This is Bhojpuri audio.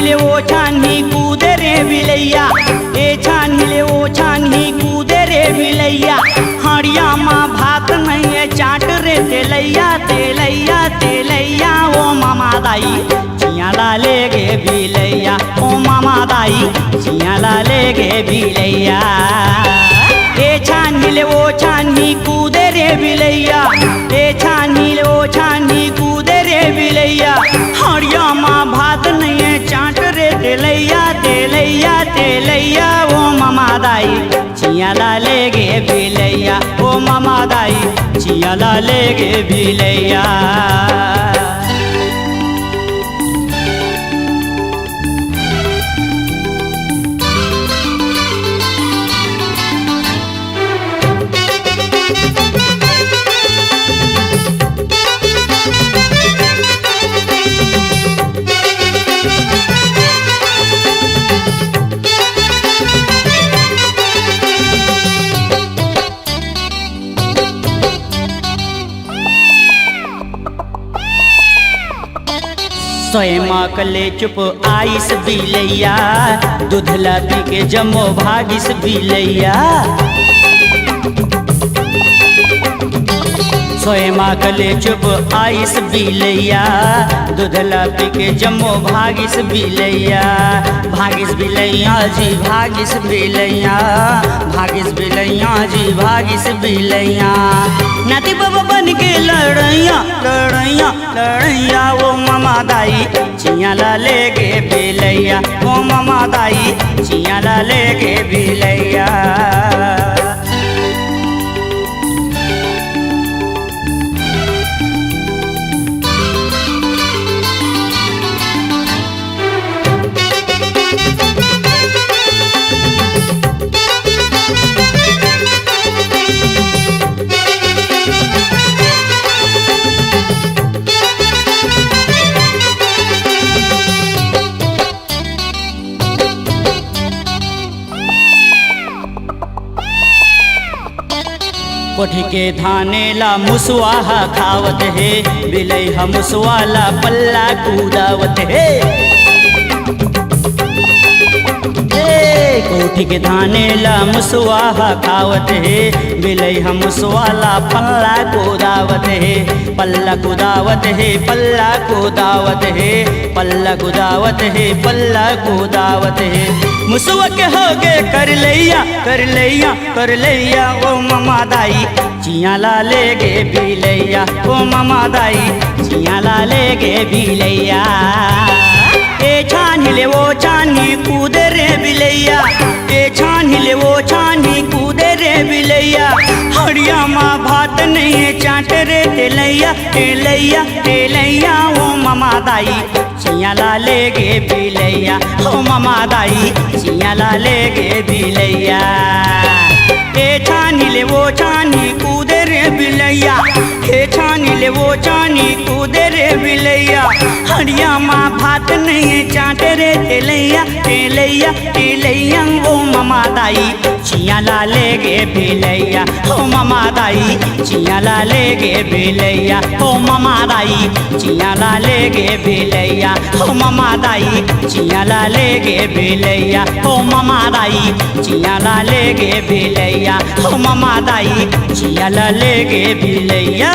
छानहिले ओ छानही कूदे रे बिलैया, ए छानहिले ओ छानही कूदे रे बिलैया। हड़िया माँ भात नहीं है चाट रे तेलैया तेलैया तेलैया। ओ मामा दाई चिया लाले गे बिलैया, ओ मामा दाई चिया लाले गे बिलैया। ए छानहिले ओ छानही कूदे रे बिलैया, ए छानहिले ओ छानही कूदे रे बिलैया। हड़िया माँ भात नहीं है चाट रे तेलैया तेलैया तेलैया। ओ मामा दाई चिया लाले गे बिलैया, ओ मामा दाई चिया लाले गे बिलैया। स्वयं कले चुप आइस बिलैया, दूधला पी के जमो भागिस बिलैया। स्वयं कले चुप आइस बिलैया, दूधला पी के जमो भागिस बिलैया। भागिस बिलैया जी भागिस बिलैया, भागिस बिलैया जी भागिस बिलैया। नाती बाबा बन के लड़ैया लड़ैया लड़ैया। ओ मामा दाई चिया लाले गे बिलैया, ओ मामा दाई चिया लाले गे बिलैया। कोठी के धाने ला मुसवाहा खावत है, बिलैया मुसवाला पल्ला कूदावत है। कोठी के धाने ला मुसवाहा खावत है, बिलैया मुसवाला पल्ला कूदावत है। पल्ला कूदावत है पल्ला कूदावत है, पल्ला कूदावत है पल्ला कूदावत है। मुसवा के होगे कर लैया कर लैया कर लैया। ओ मामा दाई चिया लाले गे बिलैया, ओ मामा दाई चिया लाले गे बिलैया। ए छानहिले ओ छानही कूदे रे बिलैया, ए छानहिले ओ छानही कूदे रे बिलैया। हड़िया माँ भात नहीं है चाट रे तेलैया तेलैया तेलैया। ओ मामा दाई चिया लाले गे बिलैया, ओ मामा दाई चिया लाले गे बिलैया। ए छानहिले ओ छानही कूदे रे बिलैया, ए छानहिले ओ छानही कूदे रे बिलैया। हड़िया माँ भात नहीं है चाट रे तेलैया तेलैया तेलैया। ओ मामा दाई चिया लाले गे बिलैया, ओ मामा दाई चिया लाले गे बिलैया, ओ मामा दाई चिया लाले गे बिलैया, ओ मामा दाई चिया लाले गे बिलैया, ओ मामा दाई चिया लाले गे बिलैया, ओ मामा दाई चिया लाले गे बिलैया।